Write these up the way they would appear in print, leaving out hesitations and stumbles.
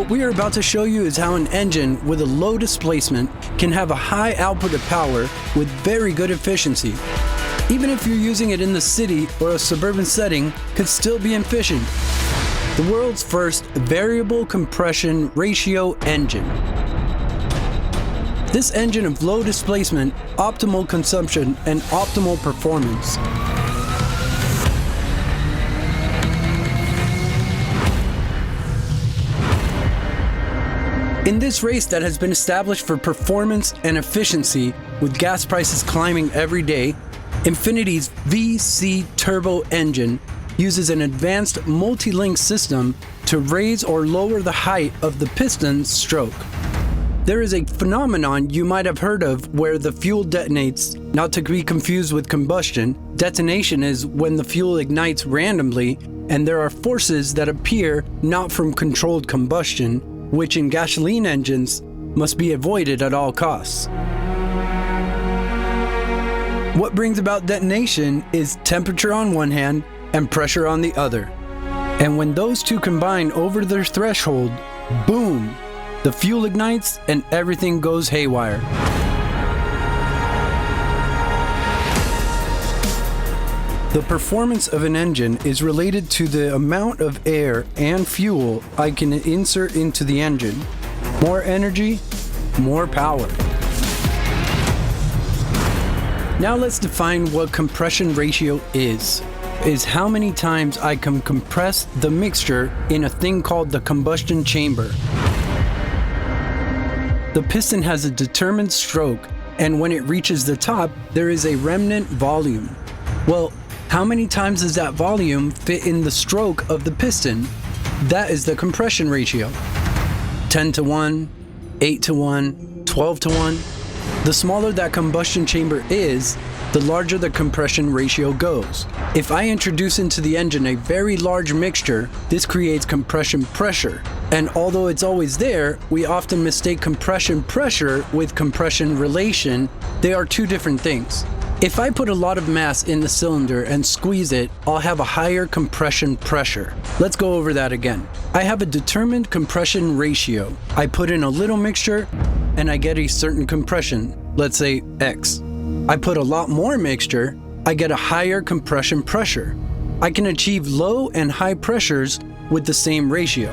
What we are about to show you is how an engine with a low displacement can have a high output of power with very good efficiency. Even if you're using it in the city or a suburban setting, could still be efficient. The world's first variable compression ratio engine. This engine of low displacement, optimal consumption, and optimal performance. In this race that has been established for performance and efficiency, with gas prices climbing every day, Infinity's VC turbo engine uses an advanced multi-link system to raise or lower the height of the piston stroke. There is a phenomenon you might have heard of where the fuel detonates, not to be confused with combustion. Detonation is when the fuel ignites randomly, and there are forces that appear not from controlled combustion, which in gasoline engines must be avoided at all costs. What brings about detonation is temperature on one hand and pressure on the other. And when those two combine over their threshold, boom, the fuel ignites and everything goes haywire. The performance of an engine is related to the amount of air and fuel I can insert into the engine. More energy, more power. Now let's define what compression ratio is how many times I can compress the mixture in a thing called the combustion chamber. The piston has a determined stroke, and when it reaches the top, there is a remnant volume. Well, how many times does that volume fit in the stroke of the piston? That is the compression ratio. 10 to 1, 8 to 1, 12 to 1. The smaller that combustion chamber is, the larger the compression ratio goes. If I introduce into the engine a very large mixture, this creates compression pressure. And although it's always there, we often mistake compression pressure with compression relation. They are two different things. If I put a lot of mass in the cylinder and squeeze it, I'll have a higher compression pressure. Let's go over that again. I have a determined compression ratio. I put in a little mixture and I get a certain compression, let's say X. I put a lot more mixture, I get a higher compression pressure. I can achieve low and high pressures with the same ratio.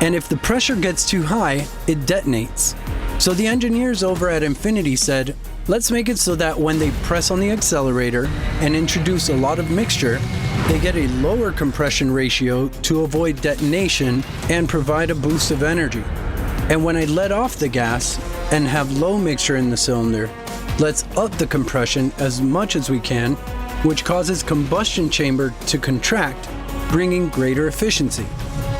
And if the pressure gets too high, it detonates. So the engineers over at Infinity said, let's make it so that when they press on the accelerator and introduce a lot of mixture, they get a lower compression ratio to avoid detonation and provide a boost of energy. And when I let off the gas and have low mixture in the cylinder, let's up the compression as much as we can, which causes combustion chamber to contract, bringing greater efficiency.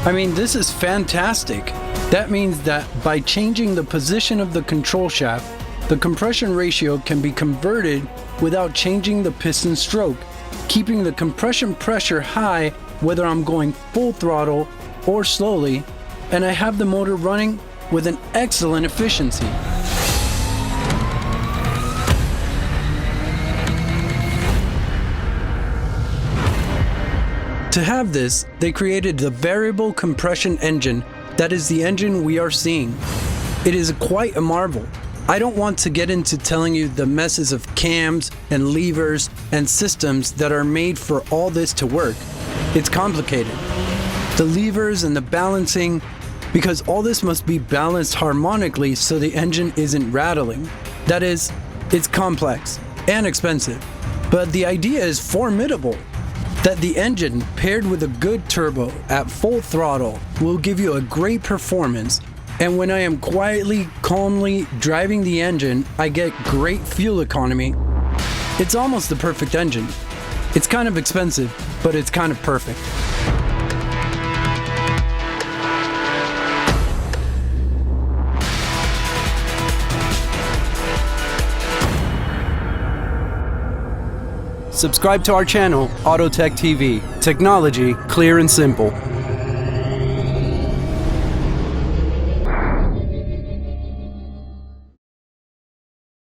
I mean, this is fantastic. That means that by changing the position of the control shaft, the compression ratio can be converted without changing the piston stroke, keeping the compression pressure high whether I'm going full throttle or slowly, and I have the motor running with an excellent efficiency. To have this, they created the variable compression engine that is the engine we are seeing. It is quite a marvel. I don't want to get into telling you the messes of cams and levers and systems that are made for all this to work. It's complicated. The levers and the balancing, because all this must be balanced harmonically so the engine isn't rattling. That is, it's complex and expensive, but the idea is formidable. That the engine paired with a good turbo at full throttle will give you a great performance, and when I am quietly, calmly driving the engine, I get great fuel economy. It's almost the perfect engine. It's kind of expensive, but it's kind of perfect. Subscribe to our channel, AutoTechTV. Technology, clear and simple.